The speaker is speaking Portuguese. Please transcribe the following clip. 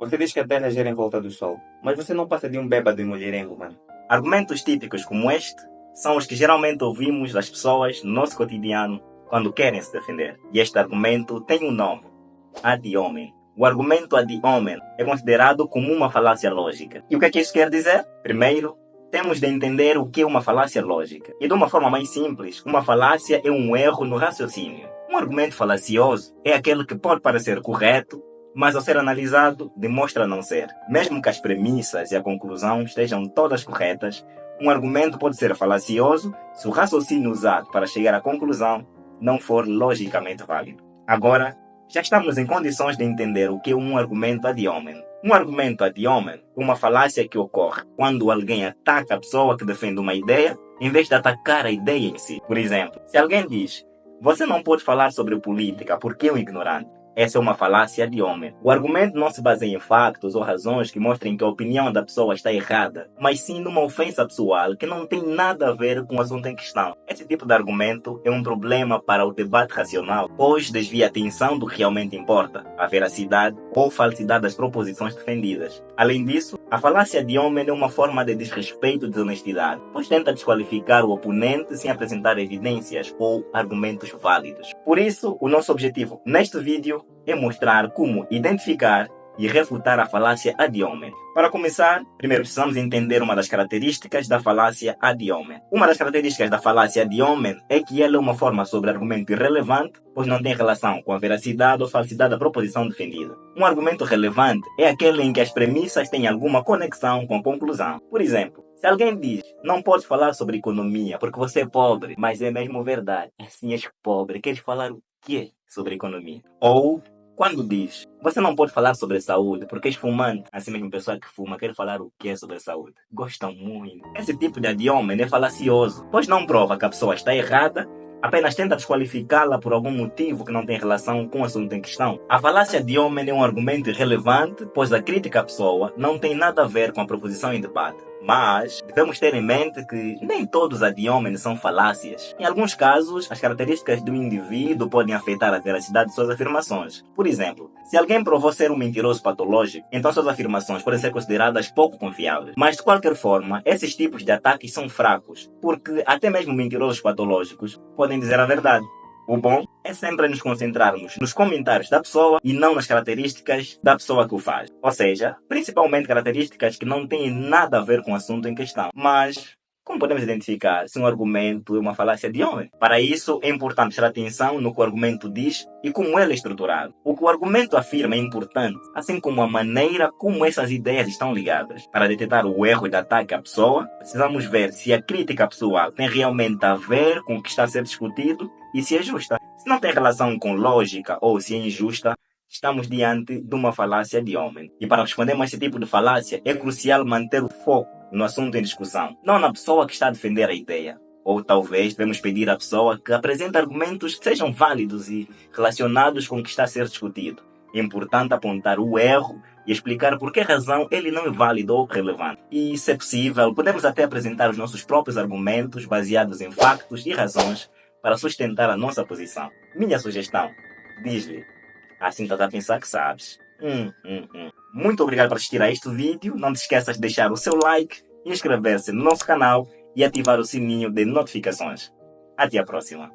Você diz que a Terra gira em volta do Sol, mas você não passa de um bêbado e mulherengo, mano. Argumentos típicos como este são os que geralmente ouvimos das pessoas no nosso cotidiano quando querem se defender. E este argumento tem um nome: ad hominem. O argumento ad hominem é considerado como uma falácia lógica. E o que é que isso quer dizer? Primeiro, temos de entender o que é uma falácia lógica. E de uma forma mais simples, uma falácia é um erro no raciocínio. Um argumento falacioso é aquele que pode parecer correto, mas ao ser analisado, demonstra não ser. Mesmo que as premissas e a conclusão estejam todas corretas, um argumento pode ser falacioso se o raciocínio usado para chegar à conclusão não for logicamente válido. Agora, já estamos em condições de entender o que é um argumento ad hominem. Um argumento ad hominem é uma falácia que ocorre quando alguém ataca a pessoa que defende uma ideia, em vez de atacar a ideia em si. Por exemplo, se alguém diz: "Você não pode falar sobre política porque é um ignorante", essa é uma falácia ad hominem. O argumento não se baseia em factos ou razões que mostrem que a opinião da pessoa está errada, mas sim numa ofensa pessoal que não tem nada a ver com o assunto em questão. Esse tipo de argumento é um problema para o debate racional, pois desvia a atenção do que realmente importa, a veracidade ou falsidade das proposições defendidas. Além disso, a falácia ad hominem é uma forma de desrespeito e desonestidade, pois tenta desqualificar o oponente sem apresentar evidências ou argumentos válidos. Por isso, o nosso objetivo neste vídeo é mostrar como identificar e refutar a falácia ad hominem. Para começar, primeiro precisamos entender uma das características da falácia ad hominem. Uma das características da falácia ad hominem é que ela é uma forma sobre argumento irrelevante, pois não tem relação com a veracidade ou falsidade da proposição defendida. Um argumento relevante é aquele em que as premissas têm alguma conexão com a conclusão. Por exemplo, se alguém diz: "Não podes falar sobre economia porque você é pobre", mas é mesmo verdade. Assim és pobre, queres falar o quê sobre economia? Ou quando diz: "Você não pode falar sobre saúde porque és fumante", assim mesmo pessoa que fuma quer falar o que sobre saúde? Gostam muito. Esse tipo de ad hominem é falacioso, pois não prova que a pessoa está errada, apenas tenta desqualificá-la por algum motivo que não tem relação com o assunto em questão. A falácia ad hominem é um argumento irrelevante, pois a crítica à pessoa não tem nada a ver com a proposição em debate. Mas devemos ter em mente que nem todos os ad hominem são falácias. Em alguns casos, as características do indivíduo podem afetar a veracidade de suas afirmações. Por exemplo, se alguém provou ser um mentiroso patológico, então suas afirmações podem ser consideradas pouco confiáveis. Mas de qualquer forma, esses tipos de ataques são fracos, porque até mesmo mentirosos patológicos podem dizer a verdade. O bom é sempre nos concentrarmos nos comentários da pessoa e não nas características da pessoa que o faz. Ou seja, principalmente características que não têm nada a ver com o assunto em questão. Mas como podemos identificar se um argumento é uma falácia ad hominem? Para isso, é importante prestar atenção no que o argumento diz e como ele é estruturado. O que o argumento afirma é importante, assim como a maneira como essas ideias estão ligadas. Para detectar o erro de ataque à pessoa, precisamos ver se a crítica pessoal tem realmente a ver com o que está a ser discutido e se é justa. Se não tem relação com lógica ou se é injusta, estamos diante de uma falácia ad hominem. E para respondermos a esse tipo de falácia, é crucial manter o foco no assunto em discussão, não na pessoa que está a defender a ideia. Ou talvez devemos pedir à pessoa que apresente argumentos que sejam válidos e relacionados com o que está a ser discutido. É importante apontar o erro e explicar por que razão ele não é válido ou relevante. E, se é possível, podemos até apresentar os nossos próprios argumentos baseados em factos e razões para sustentar a nossa posição. Minha sugestão: diz-lhe: "Assim estás a pensar que sabes." Muito obrigado por assistir a este vídeo. Não te esqueças de deixar o seu like, inscrever-se no nosso canal e ativar o sininho de notificações. Até a próxima.